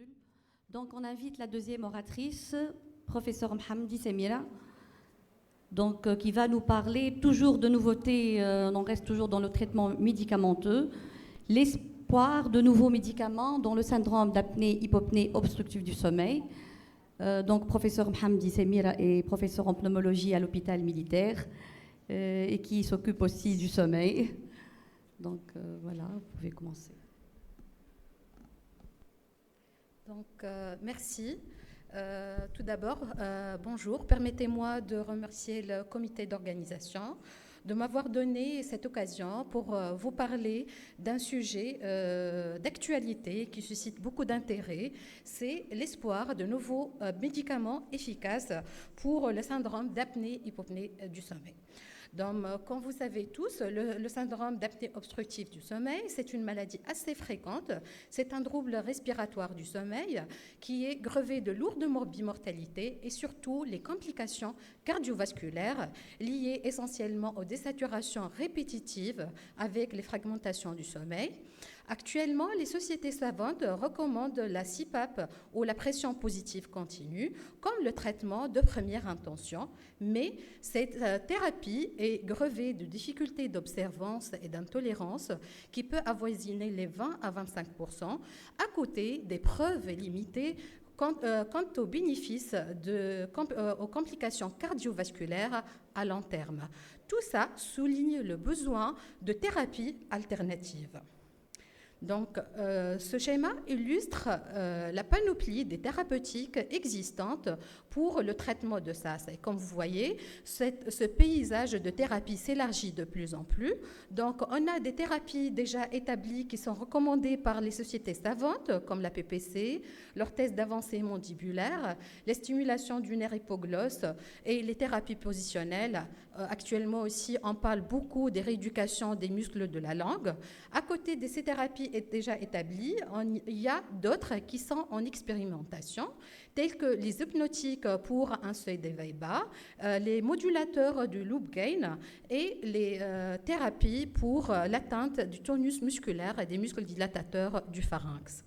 préambule. Donc, on invite la deuxième oratrice, professeure Mhamdi Semira, donc, qui va nous parler toujours de nouveautés, on reste toujours dans le traitement médicamenteux, l'espoir de nouveaux médicaments dans le syndrome d'apnée-hypopnée obstructive du sommeil. Donc, professeur Mhamdi Semira est professeur en pneumologie à l'hôpital militaire et qui s'occupe aussi du sommeil. Donc, voilà, vous pouvez commencer. Donc, merci. Tout d'abord, bonjour. Permettez-moi de remercier le comité d'organisation de m'avoir donné cette occasion pour vous parler d'un sujet d'actualité qui suscite beaucoup d'intérêt. C'est l'espoir de nouveaux médicaments efficaces pour le syndrome d'apnée-hypopnée du sommeil. Donc, comme vous savez tous, le syndrome d'apnée obstructive du sommeil, c'est une maladie assez fréquente. C'est un trouble respiratoire du sommeil qui est grevé de lourdes morbimortalité et surtout les complications cardiovasculaires liées essentiellement aux désaturations répétitives avec les fragmentations du sommeil. Actuellement, les sociétés savantes recommandent la CPAP ou la pression positive continue comme le traitement de première intention, mais cette thérapie est grevée de difficultés d'observance et d'intolérance qui peut avoisiner les 20 à 25%, à côté des preuves limitées quant aux bénéfices aux complications cardiovasculaires à long terme. Tout ça souligne le besoin de thérapies alternatives. Donc, ce schéma illustre la panoplie des thérapeutiques existantes pour le traitement de SAS. Et comme vous voyez, ce paysage de thérapie s'élargit de plus en plus. Donc, on a des thérapies déjà établies qui sont recommandées par les sociétés savantes, comme la PPC, l'orthèse d'avancée mandibulaire, les stimulations du nerf hypoglosse et les thérapies positionnelles. Actuellement aussi, on parle beaucoup des rééducations des muscles de la langue. À côté de ces thérapies déjà établies, il y a d'autres qui sont en expérimentation, tels que les hypnotiques pour un seuil d'éveil bas, les modulateurs du loop gain et les thérapies pour l'atteinte du tonus musculaire et des muscles dilatateurs du pharynx.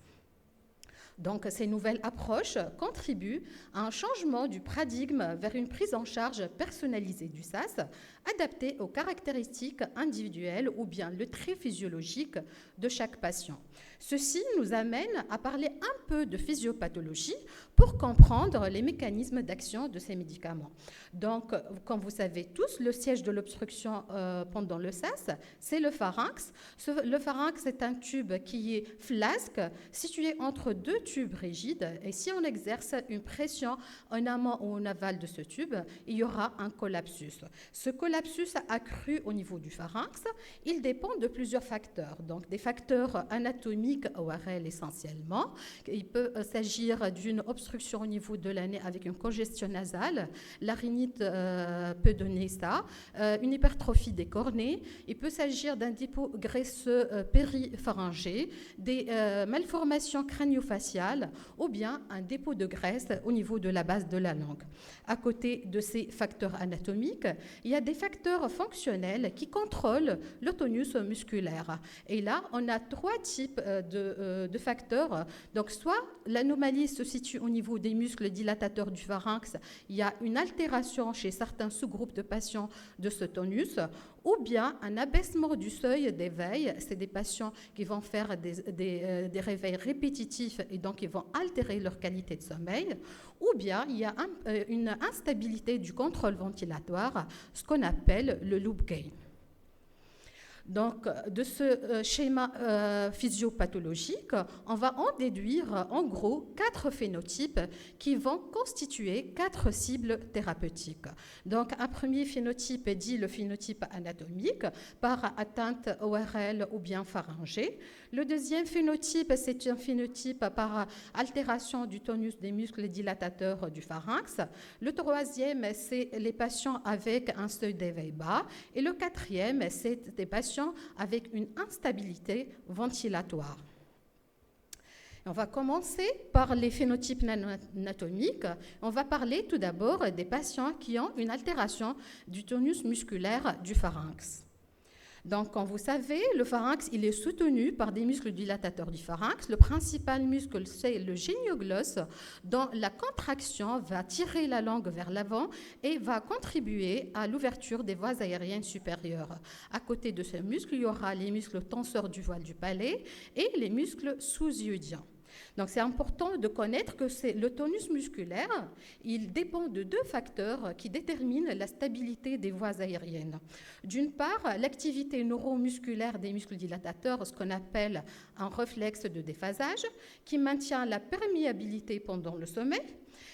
Donc, ces nouvelles approches contribuent à un changement du paradigme vers une prise en charge personnalisée du SAS, adaptée aux caractéristiques individuelles ou bien le trait physiologique de chaque patient. Ceci nous amène à parler un peu de physiopathologie pour comprendre les mécanismes d'action de ces médicaments. Donc, comme vous savez tous, le siège de l'obstruction pendant le SAS, c'est le pharynx. Le pharynx est un tube qui est flasque, situé entre deux tubes rigides. Et si on exerce une pression en amont ou en aval de ce tube, il y aura un collapsus. Ce collapsus accru au niveau du pharynx, il dépend de plusieurs facteurs. Donc, des facteurs anatomiques ORL essentiellement. Il peut s'agir d'une obstruction au niveau de la nez avec une congestion nasale. La rhinite peut donner ça. Une hypertrophie des cornets. Il peut s'agir d'un dépôt graisseux péripharyngé, des malformations crânio-faciales ou bien un dépôt de graisse au niveau de la base de la langue. À côté de ces facteurs anatomiques, il y a des facteurs fonctionnels qui contrôlent le tonus musculaire. Et là, on a trois types de facteurs. Donc, soit l'anomalie se situe au niveau des muscles dilatateurs du pharynx, il y a une altération chez certains sous-groupes de patients de ce tonus, ou bien un abaissement du seuil d'éveil. C'est des patients qui vont faire des réveils répétitifs et donc ils vont altérer leur qualité de sommeil, ou bien il y a une instabilité du contrôle ventilatoire, ce qu'on appelle le loop gain. Donc, de ce schéma physiopathologique, on va en déduire en gros 4 phénotypes qui vont constituer 4 cibles thérapeutiques. Donc, un premier phénotype est dit le phénotype anatomique par atteinte ORL ou bien pharyngée. Le deuxième phénotype, c'est un phénotype par altération du tonus des muscles dilatateurs du pharynx. Le troisième, c'est les patients avec un seuil d'éveil bas. Et le quatrième, c'est des patients avec une instabilité ventilatoire. On va commencer par les phénotypes anatomiques. On va parler tout d'abord des patients qui ont une altération du tonus musculaire du pharynx. Donc, comme vous savez, le pharynx, il est soutenu par des muscles dilatateurs du pharynx. Le principal muscle, c'est le génioglosse, dont la contraction va tirer la langue vers l'avant et va contribuer à l'ouverture des voies aériennes supérieures. À côté de ce muscle, il y aura les muscles tenseurs du voile du palais et les muscles sous-ioïdiens. Donc, c'est important de connaître que le tonus musculaire, il dépend de deux facteurs qui déterminent la stabilité des voies aériennes. D'une part, l'activité neuromusculaire des muscles dilatateurs, ce qu'on appelle un réflexe de déphasage, qui maintient la perméabilité pendant le sommeil.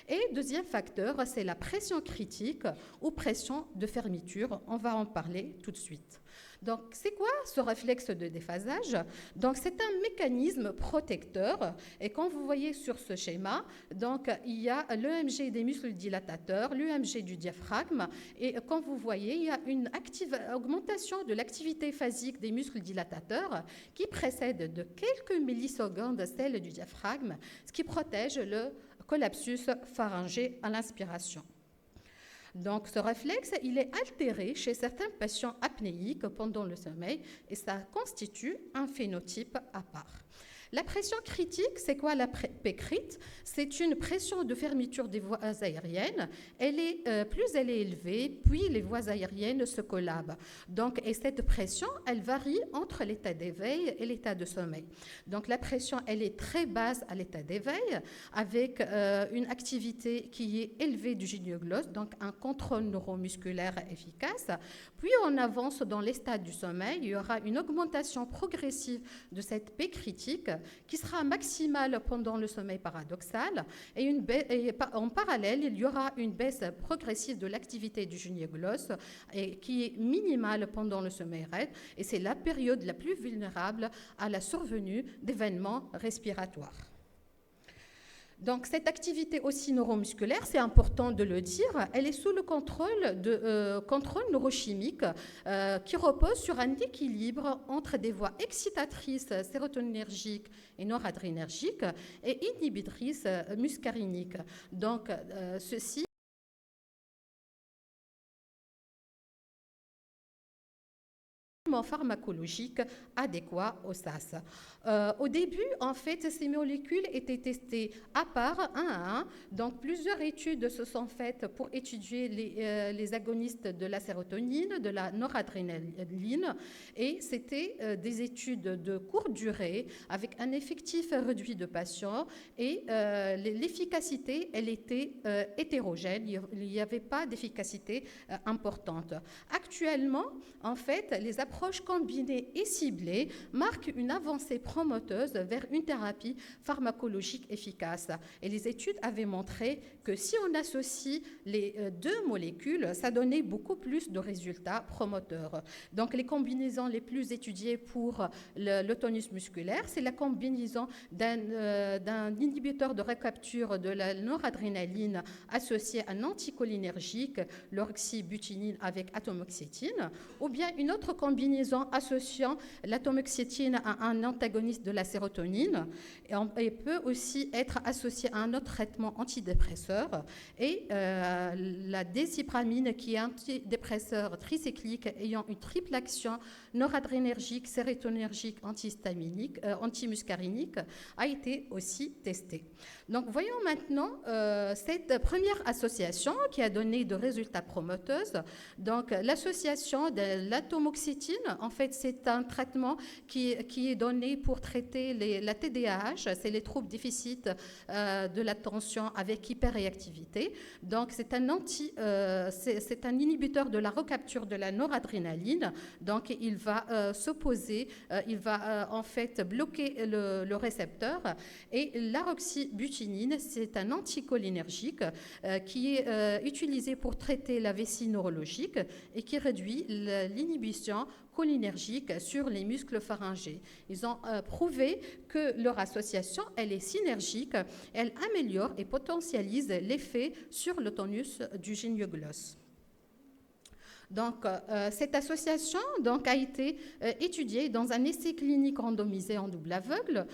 Et deuxième facteur, c'est la pression critique ou pression de fermeture. On va en parler tout de suite. Donc, c'est quoi ce réflexe de déphasage? Donc, c'est un mécanisme protecteur. Et comme vous voyez sur ce schéma, donc, il y a l'EMG des muscles dilatateurs, l'UMG du diaphragme. Et comme vous voyez, il y a une augmentation de l'activité phasique des muscles dilatateurs qui précède de quelques millisecondes celle du diaphragme, ce qui protège le collapsus pharyngé à l'inspiration. Donc, ce réflexe, il est altéré chez certains patients apnéiques pendant le sommeil et ça constitue un phénotype à part. La pression critique, c'est quoi la P-crit? C'est une pression de fermeture des voies aériennes. Plus elle est élevée, puis les voies aériennes se collabent. Donc, et cette pression, elle varie entre l'état d'éveil et l'état de sommeil. Donc, la pression, elle est très basse à l'état d'éveil, avec une activité qui est élevée du génioglosse, donc un contrôle neuromusculaire efficace. Puis, on avance dans les stades du sommeil, il y aura une augmentation progressive de cette P critique qui sera maximale pendant le sommeil paradoxal et en parallèle, il y aura une baisse progressive de l'activité du génioglosse qui est minimale pendant le sommeil REM et c'est la période la plus vulnérable à la survenue d'événements respiratoires. Donc, cette activité aussi neuromusculaire, c'est important de le dire, elle est sous le contrôle neurochimique qui repose sur un équilibre entre des voies excitatrices sérotoninergiques et noradrénergiques et inhibitrices muscariniques. Donc, ceci pharmacologique adéquat au SAS. Au début, en fait, ces molécules étaient testées à part, un à un. Donc, plusieurs études se sont faites pour étudier les agonistes de la sérotonine, de la noradrénaline. Et c'était des études de courte durée avec un effectif réduit de patients. Et l'efficacité, elle était hétérogène. Il n'y avait pas d'efficacité importante. Actuellement, en fait, les approches combinées et ciblées marquent une avancée promoteuse vers une thérapie pharmacologique efficace. Et les études avaient montré que si on associe les deux molécules, ça donnait beaucoup plus de résultats promoteurs. Donc, les combinaisons les plus étudiées pour le tonus musculaire, c'est la combinaison d'un inhibiteur de recapture de la noradrénaline associé à un anticholinergique, l'oxybutynin avec atomoxétine, ou bien une autre combinaison associant l'atomoxétine à un antagoniste de la sérotonine et peut aussi être associée à un autre traitement antidépresseur et la désipramine qui est un antidépresseur tricyclique ayant une triple action noradrénergique, sérotonergique, antimuscarinique a été aussi testée. Donc voyons maintenant cette première association qui a donné de résultats promoteurs. Donc l'association de l'atomoxétine, en fait c'est un traitement qui est donné pour traiter la TDAH, c'est les troubles déficit de l'attention avec hyperréactivité. Donc c'est un inhibiteur de la recapture de la noradrénaline. Donc il va s'opposer, il va en fait bloquer le récepteur. Et l'aroxybutynin, c'est un anticholinergique qui est utilisé pour traiter la vessie neurologique et qui réduit l'inhibition cholinergique sur les muscles pharyngés. Ils ont prouvé que leur association, elle est synergique, elle améliore et potentialise l'effet sur le tonus du génioglosse. Donc, cette association donc, a été étudiée dans un essai clinique randomisé en double aveugle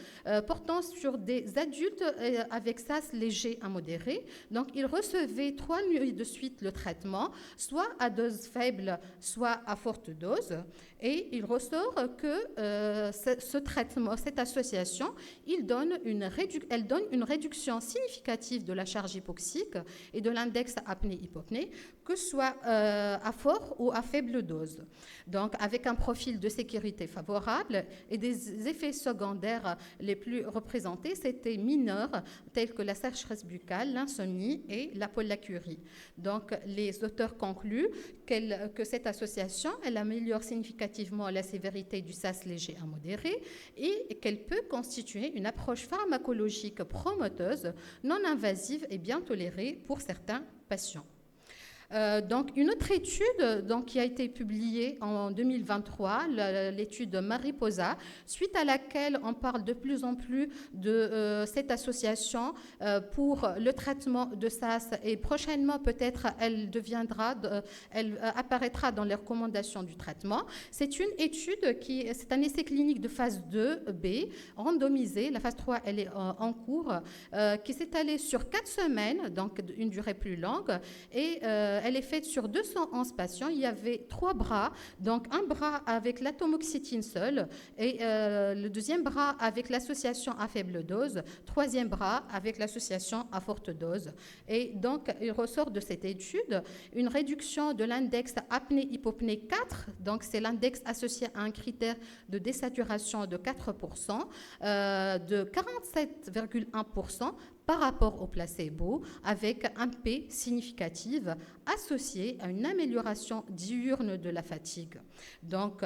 portant sur des adultes avec SAS léger à modéré. Donc, ils recevaient 3 nuits de suite le traitement, soit à dose faible, soit à forte dose. Et il ressort que ce traitement, cette association, elle donne une réduction significative de la charge hypoxique et de l'index apnée-hypopnée, que ce soit à fort ou à faible dose. Donc, avec un profil de sécurité favorable et des effets secondaires les plus représentés, c'était mineurs, tels que la sécheresse buccale, l'insomnie et la pollacurie. Donc, les auteurs concluent que cette association, elle améliore significativement la sévérité du SAS léger à modéré et qu'elle peut constituer une approche pharmacologique promoteuse, non invasive et bien tolérée pour certains patients. Donc, une autre étude qui a été publiée en 2023, l'étude Mariposa, suite à laquelle on parle de plus en plus de cette association pour le traitement de SAS et prochainement peut-être elle apparaîtra dans les recommandations du traitement. C'est une étude c'est un essai clinique de phase 2B randomisé, la phase 3 elle est en cours, qui s'est étalée sur 4 semaines, donc une durée plus longue, et elle est faite sur 211 patients. Il y avait 3 bras, donc un bras avec l'atomoxétine seule et le deuxième bras avec l'association à faible dose, troisième bras avec l'association à forte dose. Et donc, il ressort de cette étude une réduction de l'index apnée-hypopnée 4, donc c'est l'index associé à un critère de désaturation de 4%, de 47,1% par rapport au placebo, avec un P significatif associé à une amélioration diurne de la fatigue. Donc,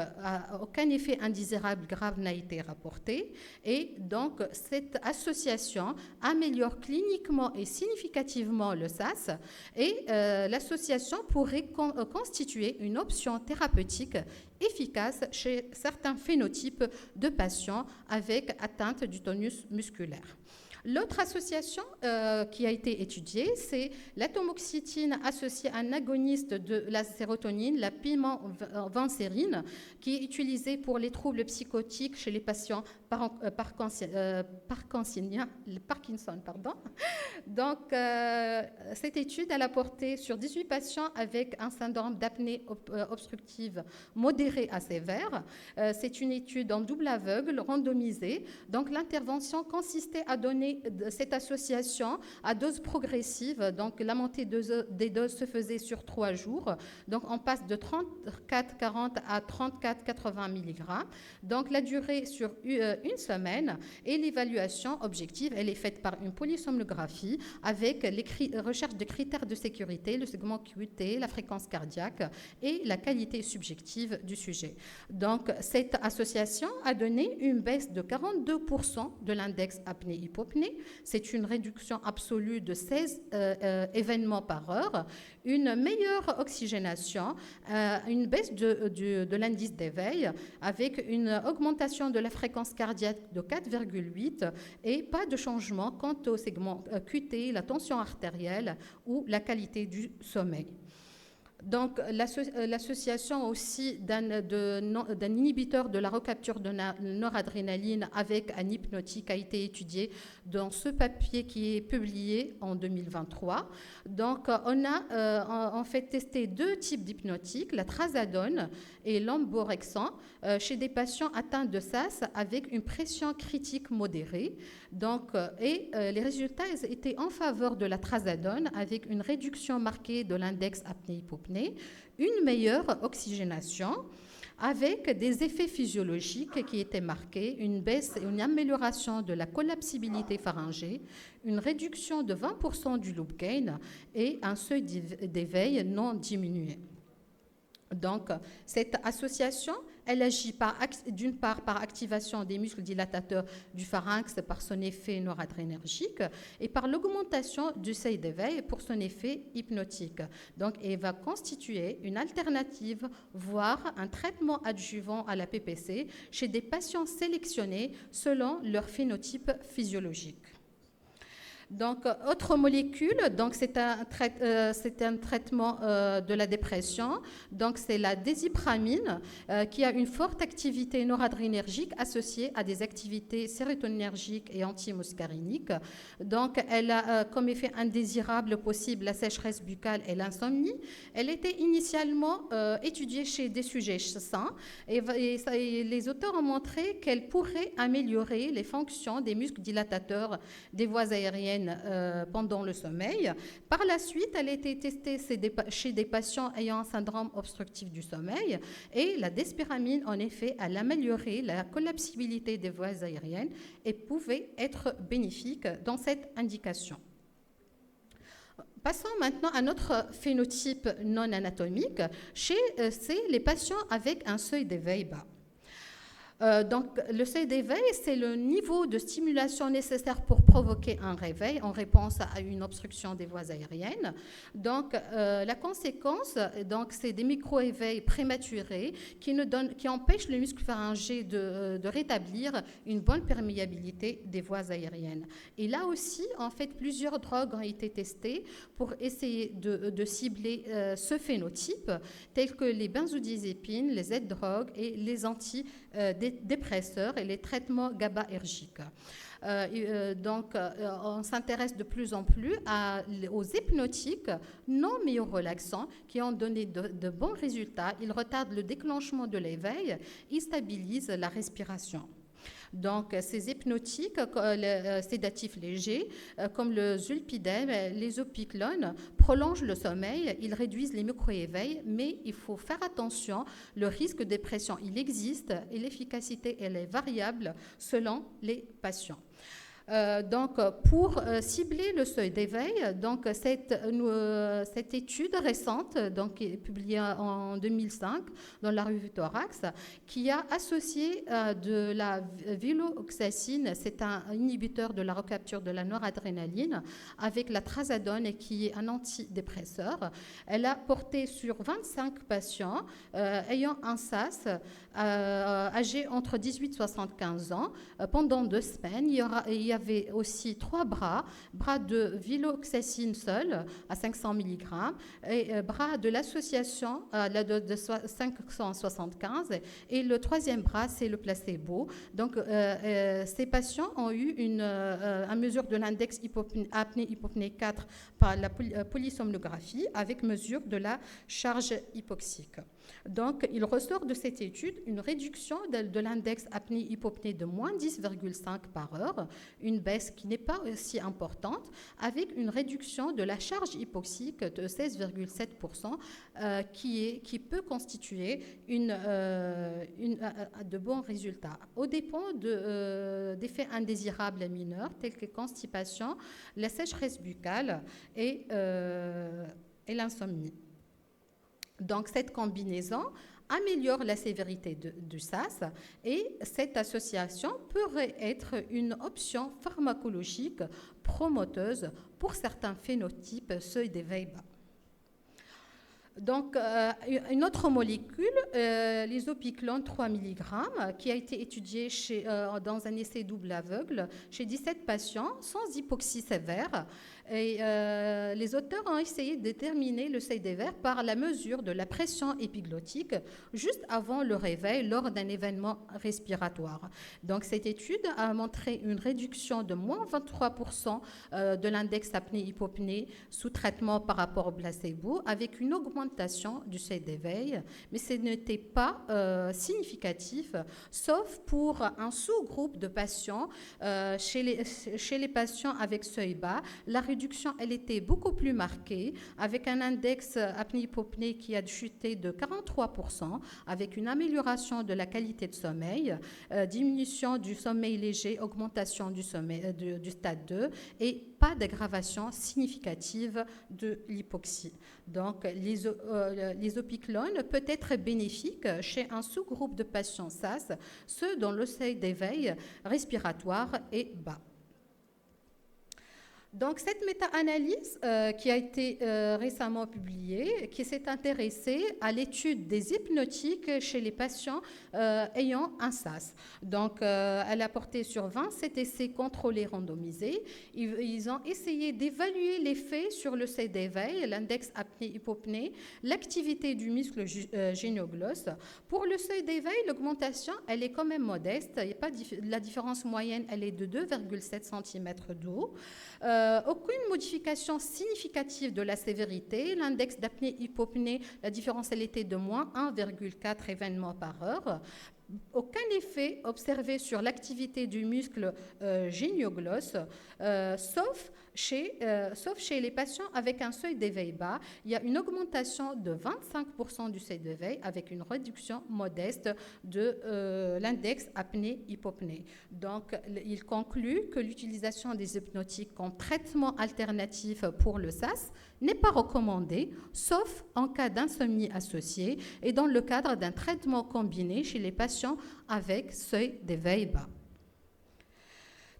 aucun effet indésirable grave n'a été rapporté. Et donc, cette association améliore cliniquement et significativement le SAS. Et l'association pourrait constituer une option thérapeutique efficace chez certains phénotypes de patients avec atteinte du tonus musculaire. L'autre association qui a été étudiée, c'est l'atomoxétine associée à un agoniste de la sérotonine, la pimavanserin, qui est utilisée pour les troubles psychotiques chez les patients Parkinson. Donc, cette étude, elle a porté sur 18 patients avec un syndrome d'apnée obstructive modéré à sévère. C'est une étude en double aveugle, randomisée. Donc, l'intervention consistait à donner cette association à dose progressive. Donc, la montée des doses se faisait sur 3 jours. Donc, on passe de 34,40 à 34,80 mg. Donc, la durée sur une semaine et l'évaluation objective, elle est faite par une polysomnographie avec les recherches de critères de sécurité, le segment QT, la fréquence cardiaque et la qualité subjective du sujet. Donc, cette association a donné une baisse de 42% de l'index apnée-hypopnée. C'est une réduction absolue de 16 événements par heure, une meilleure oxygénation, une baisse de l'indice d'éveil avec une augmentation de la fréquence cardiaque de 4,8 et pas de changement quant au segment QT, la tension artérielle ou la qualité du sommeil. Donc, l'association aussi d'un inhibiteur de la recapture de noradrénaline avec un hypnotique a été étudiée dans ce papier qui est publié en 2023. Donc, on a en fait testé 2 types d'hypnotiques, la trazodone et l'amborexant, chez des patients atteints de SAS avec une pression critique modérée. Donc, les résultats étaient en faveur de la trazodone avec une réduction marquée de l'index apnée-hypopnée, une meilleure oxygénation, avec des effets physiologiques qui étaient marqués, une baisse et une amélioration de la collapsibilité pharyngée, une réduction de 20% du loop gain et un seuil d'éveil non diminué. Donc, cette association, elle agit d'une part par activation des muscles dilatateurs du pharynx par son effet noradrénergique et par l'augmentation du seuil d'éveil pour son effet hypnotique. Donc, elle va constituer une alternative, voire un traitement adjuvant à la PPC chez des patients sélectionnés selon leur phénotype physiologique. Donc, autre molécule, donc c'est un traitement de la dépression. Donc, c'est la désipramine qui a une forte activité noradrénergique associée à des activités sérotoninergiques et antimuscariniques. Donc, elle a comme effet indésirable possible la sécheresse buccale et l'insomnie. Elle était initialement étudiée chez des sujets sains et les auteurs ont montré qu'elle pourrait améliorer les fonctions des muscles dilatateurs des voies aériennes pendant le sommeil. Par la suite, elle a été testée chez des patients ayant un syndrome obstructif du sommeil et la despyramine, en effet, elle améliorait la collapsibilité des voies aériennes et pouvait être bénéfique dans cette indication. Passons maintenant à notre phénotype non anatomique. C'est les patients avec un seuil d'éveil bas. Donc, le seuil d'éveil, c'est le niveau de stimulation nécessaire pour provoquer un réveil en réponse à une obstruction des voies aériennes. Donc, la conséquence, c'est des micro-éveils prématurés qui empêchent le muscle pharyngé de rétablir une bonne perméabilité des voies aériennes. Et là aussi, en fait, plusieurs drogues ont été testées pour essayer de cibler ce phénotype, tels que les benzodiazépines, les Z-drogues et les dépresseurs et les traitements GABAergiques. On s'intéresse de plus en plus aux hypnotiques non myorelaxants qui ont donné de bons résultats. Ils retardent le déclenchement de l'éveil, ils stabilisent la respiration. Donc, ces hypnotiques sédatifs légers, comme le zolpidem, les opiclones, prolongent le sommeil, ils réduisent les micro-éveils, mais il faut faire attention, le risque de dépression, il existe et l'efficacité, elle est variable selon les patients. Pour cibler le seuil d'éveil, cette étude récente, publiée en 2005 dans la revue Thorax, qui a associé de la viloxacine, c'est un inhibiteur de la recapture de la noradrénaline, avec la trazodone, qui est un antidépresseur. Elle a porté sur 25 patients ayant un SAS âgés entre 18 et 75 ans. Pendant 2 semaines, il y avait aussi 3 bras de viloxacine seul à 500 mg et bras de l'association à la dose de 575 et le 3e bras, c'est le placebo. Donc, ces patients ont eu une mesure de l'index apnée-hypopnée 4 par la polysomnographie avec mesure de la charge hypoxique. Donc, il ressort de cette étude une réduction de l'index apnée-hypopnée de moins 10,5 par heure, une baisse qui n'est pas aussi importante, avec une réduction de la charge hypoxique de 16,7%, qui peut constituer de bons résultats. Au dépend d'effets indésirables mineurs, tels que constipation, la sécheresse buccale et l'insomnie. Donc, cette combinaison améliore la sévérité du SAS et cette association pourrait être une option pharmacologique promoteuse pour certains phénotypes seuil d'éveil bas. Donc, une autre molécule, l'isopiclone 3 mg, qui a été étudiée dans un essai double aveugle chez 17 patients sans hypoxie sévère. Et les auteurs ont essayé de déterminer le seuil d'éveil par la mesure de la pression épiglottique juste avant le réveil lors d'un événement respiratoire. Donc, cette étude a montré une réduction de moins 23% de l'index apnée-hypopnée sous traitement par rapport au placebo, avec une augmentation du seuil d'éveil, mais ce n'était pas significatif, sauf pour un sous-groupe de patients. Chez les patients avec seuil bas, la réduction, elle était beaucoup plus marquée, avec un index apnée-hypopnée qui a chuté de 43%, avec une amélioration de la qualité de sommeil, diminution du sommeil léger, augmentation du stade 2 et pas d'aggravation significative de l'hypoxie. Donc, l'isopiclone peut être bénéfique chez un sous-groupe de patients SAS, ceux dont le seuil d'éveil respiratoire est bas. Donc, cette méta-analyse qui a été récemment publiée, qui s'est intéressée à l'étude des hypnotiques chez les patients ayant un SAS. Donc, elle a porté sur 27 essais contrôlés randomisés. Ils ont essayé d'évaluer l'effet sur le seuil d'éveil, l'index apnée-hypopnée, l'activité du muscle génioglosse. Pour le seuil d'éveil, l'augmentation, elle est quand même modeste. Il y a pas la différence moyenne, elle est de 2,7 cm d'eau. Aucune modification significative de la sévérité. L'index d'apnée-hypopnée, la différence, elle était de moins 1,4 événements par heure. Aucun effet observé sur l'activité du muscle génioglosse, sauf chez les patients avec un seuil d'éveil bas. Il y a une augmentation de 25% du seuil d'éveil avec une réduction modeste de l'index apnée-hypopnée. Donc, il conclut que l'utilisation des hypnotiques comme traitement alternatif pour le SAS n'est pas recommandée, sauf en cas d'insomnie associée et dans le cadre d'un traitement combiné chez les patients avec seuil d'éveil bas.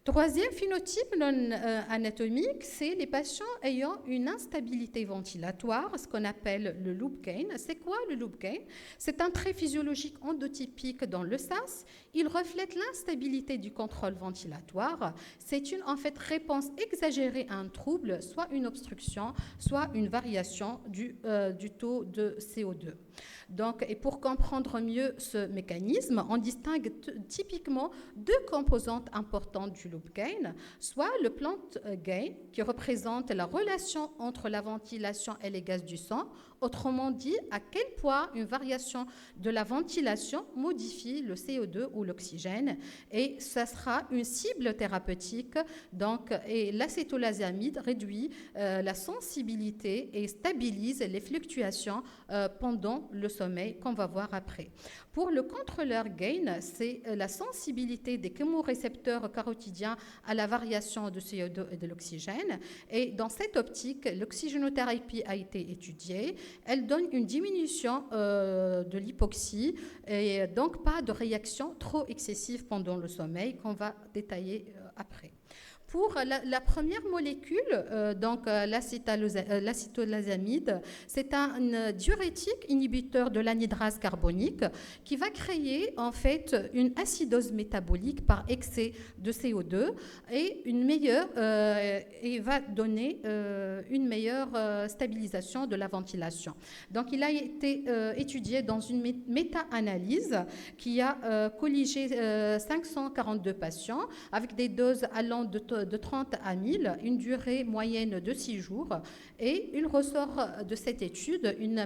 Troisième phénotype non anatomique, c'est les patients ayant une instabilité ventilatoire, ce qu'on appelle le loop gain. C'est quoi le loop gain? C'est un trait physiologique endotypique dans le SAS. Il reflète l'instabilité du contrôle ventilatoire. C'est une réponse exagérée à un trouble, soit une obstruction, soit une variation du taux de CO2. Donc, et pour comprendre mieux ce mécanisme, on distingue typiquement deux composantes importantes du loop gain, soit le plant gain, qui représente la relation entre la ventilation et les gaz du sang, autrement dit, à quel point une variation de la ventilation modifie le CO2 ou l'oxygène, et ça sera une cible thérapeutique. Donc, et l'acétolazamide réduit la sensibilité et stabilise les fluctuations pendant le sommeil, qu'on va voir après. Pour le contrôleur gain, c'est la sensibilité des chémorécepteurs carotidiens à la variation de CO2 et de l'oxygène. Et dans cette optique, l'oxygénothérapie a été étudiée. Elle donne une diminution de l'hypoxie et donc pas de réaction trop excessive pendant le sommeil qu'on va détailler après. Pour la première molécule, donc l'acétolazamide, c'est un diurétique inhibiteur de l'anhydrase carbonique qui va créer en fait une acidose métabolique par excès de CO2 et et va donner une meilleure stabilisation de la ventilation. Donc, il a été étudié dans une méta-analyse qui a colligé 542 patients avec des doses allant de 30 à 1000, une durée moyenne de 6 jours. Et il ressort de cette étude une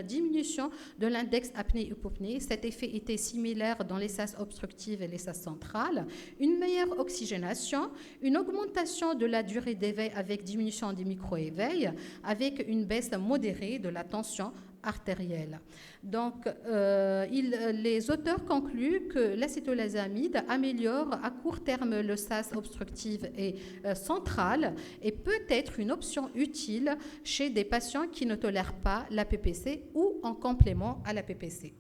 diminution de l'index apnée-hypopnée. Cet effet était similaire dans les SAS obstructives et les SAS centrales. Une meilleure oxygénation, une augmentation de la durée d'éveil avec diminution des micro-éveils, avec une baisse modérée de la tension artérielle. Donc, les auteurs concluent que l'acétolazamide améliore à court terme le SAS obstructif et central et peut être une option utile chez des patients qui ne tolèrent pas la PPC ou en complément à la PPC.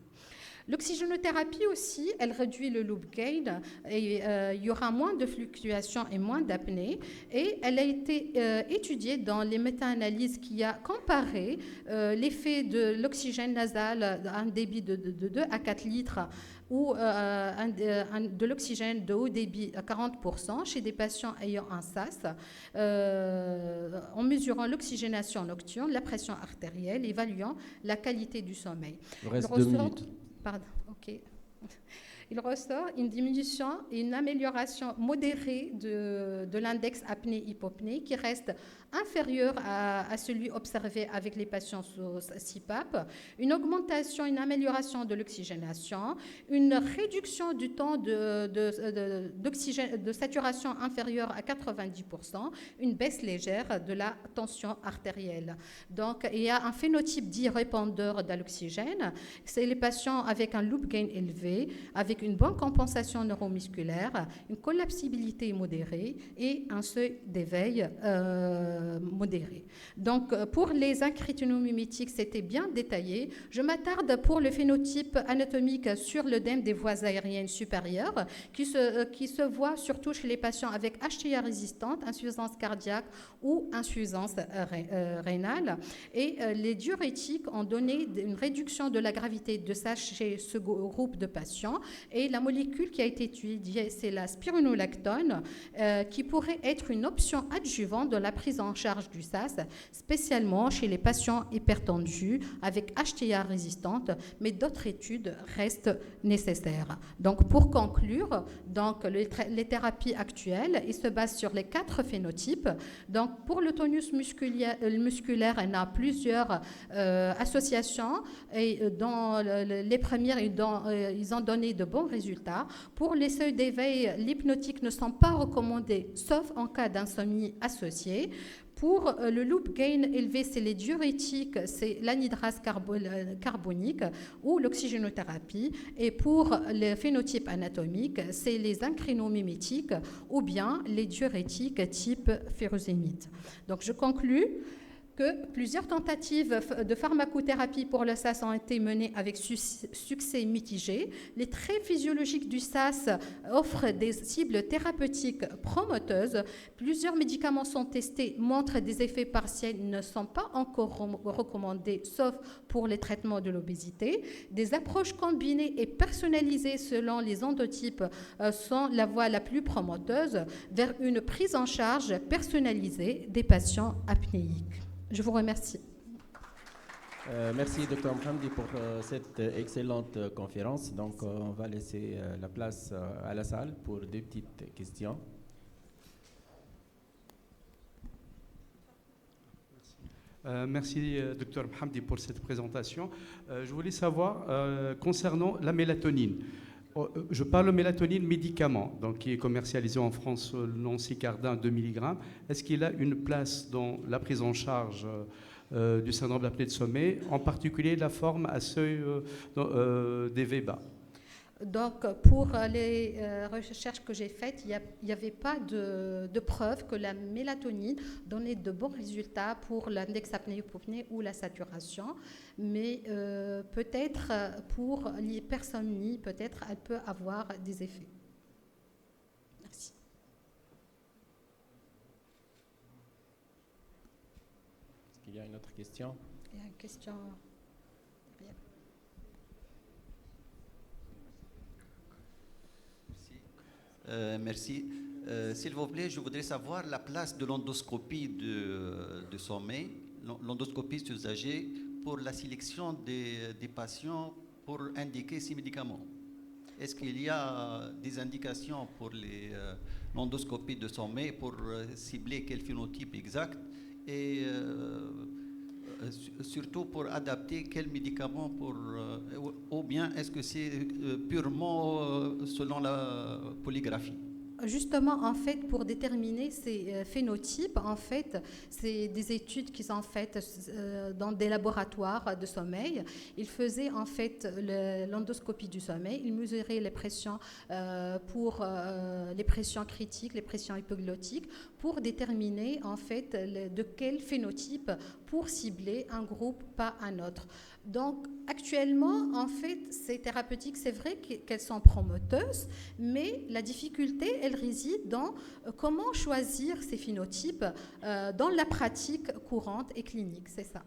L'oxygénothérapie aussi, elle réduit le loop gain et il y aura moins de fluctuations et moins d'apnée. Et elle a été étudiée dans les méta-analyses qui a comparé l'effet de l'oxygène nasal à un débit de 2 à 4 litres ou de l'oxygène de haut débit à 40% chez des patients ayant un SAS, en mesurant l'oxygénation nocturne, la pression artérielle, évaluant la qualité du sommeil. Il reste 2 minutes. Pardon, ok. Il ressort une diminution et une amélioration modérée de l'index apnée-hypopnée qui reste inférieur à celui observé avec les patients sous CPAP, une augmentation, une amélioration de l'oxygénation, une réduction du temps de saturation inférieure à 90%, une baisse légère de la tension artérielle. Donc, il y a un phénotype dit répondeur de l'oxygène. C'est les patients avec un loop gain élevé, avec avec une bonne compensation neuromusculaire, une collapsibilité modérée et un seuil d'éveil modéré. Donc, pour les incrétinomimétiques, c'était bien détaillé. Je m'attarde pour le phénotype anatomique sur l'œdème des voies aériennes supérieures qui se voit surtout chez les patients avec HTA résistante, insuffisance cardiaque ou insuffisance rénale. Et les diurétiques ont donné une réduction de la gravité de ça chez ce groupe de patients. Et la molécule qui a été étudiée, c'est la spironolactone, qui pourrait être une option adjuvante de la prise en charge du SAS, spécialement chez les patients hypertendus avec HTA résistante, mais d'autres études restent nécessaires. Donc, pour conclure, donc, les thérapies actuelles, ils se basent sur les 4 phénotypes. Donc, pour le tonus musculaire, il y a plusieurs associations et dans les premières, ils ont donné de bons résultats. Pour les seuils d'éveil, l'hypnotique ne sont pas recommandés, sauf en cas d'insomnie associée. Pour le loop gain élevé, c'est les diurétiques, c'est l'anhydrase carbonique ou l'oxygénothérapie. Et pour le phénotype anatomique, c'est les incrénomimétiques ou bien les diurétiques type furosémide. Donc, je conclus que plusieurs tentatives de pharmacothérapie pour le SAS ont été menées avec succès mitigé. Les traits physiologiques du SAS offrent des cibles thérapeutiques promoteuses. Plusieurs médicaments sont testés, montrent des effets partiels, ne sont pas encore recommandés, sauf pour les traitements de l'obésité. Des approches combinées et personnalisées selon les endotypes sont la voie la plus promoteuse vers une prise en charge personnalisée des patients apnéiques. Je vous remercie. Merci, Dr Mohamdi, pour cette excellente conférence. Donc, on va laisser la place à la salle pour deux petites questions. Merci, Dr Mohamdi, pour cette présentation. Je voulais savoir, concernant la mélatonine, je parle de mélatonine médicament, donc qui est commercialisé en France, le nom Sicardin 2 mg. Est-ce qu'il a une place dans la prise en charge du syndrome d'apnée de sommeil, en particulier la forme à seuil d'éveil bas? Donc, pour les recherches que j'ai faites, il n'y avait pas de preuve que la mélatonine donnait de bons résultats pour l'index apnéo-hypopnée ou la saturation, mais peut-être pour l'hypersomnie, peut-être elle peut avoir des effets. Merci. Est-ce qu'il y a une autre question? Il y a une question. Merci. S'il vous plaît, je voudrais savoir la place de l'endoscopie de sommeil. L'endoscopie est usagée pour la sélection des patients pour indiquer ces médicaments. Est-ce qu'il y a des indications pour l'endoscopie de sommeil pour cibler quel phénotype exact et surtout pour adapter quel médicament ou bien est-ce que c'est purement selon la polygraphie? Justement, en fait, pour déterminer ces phénotypes, en fait, c'est des études qui sont faites dans des laboratoires de sommeil. Ils faisaient en fait l'endoscopie du sommeil. Ils mesuraient les pressions pour les pressions critiques, les pressions hypoglottiques, pour déterminer en fait de quel phénotype pour cibler un groupe, pas un autre. Donc, actuellement, en fait, ces thérapeutiques, c'est vrai qu'elles sont promoteuses, mais la difficulté, elle réside dans comment choisir ces phénotypes dans la pratique courante et clinique, c'est ça.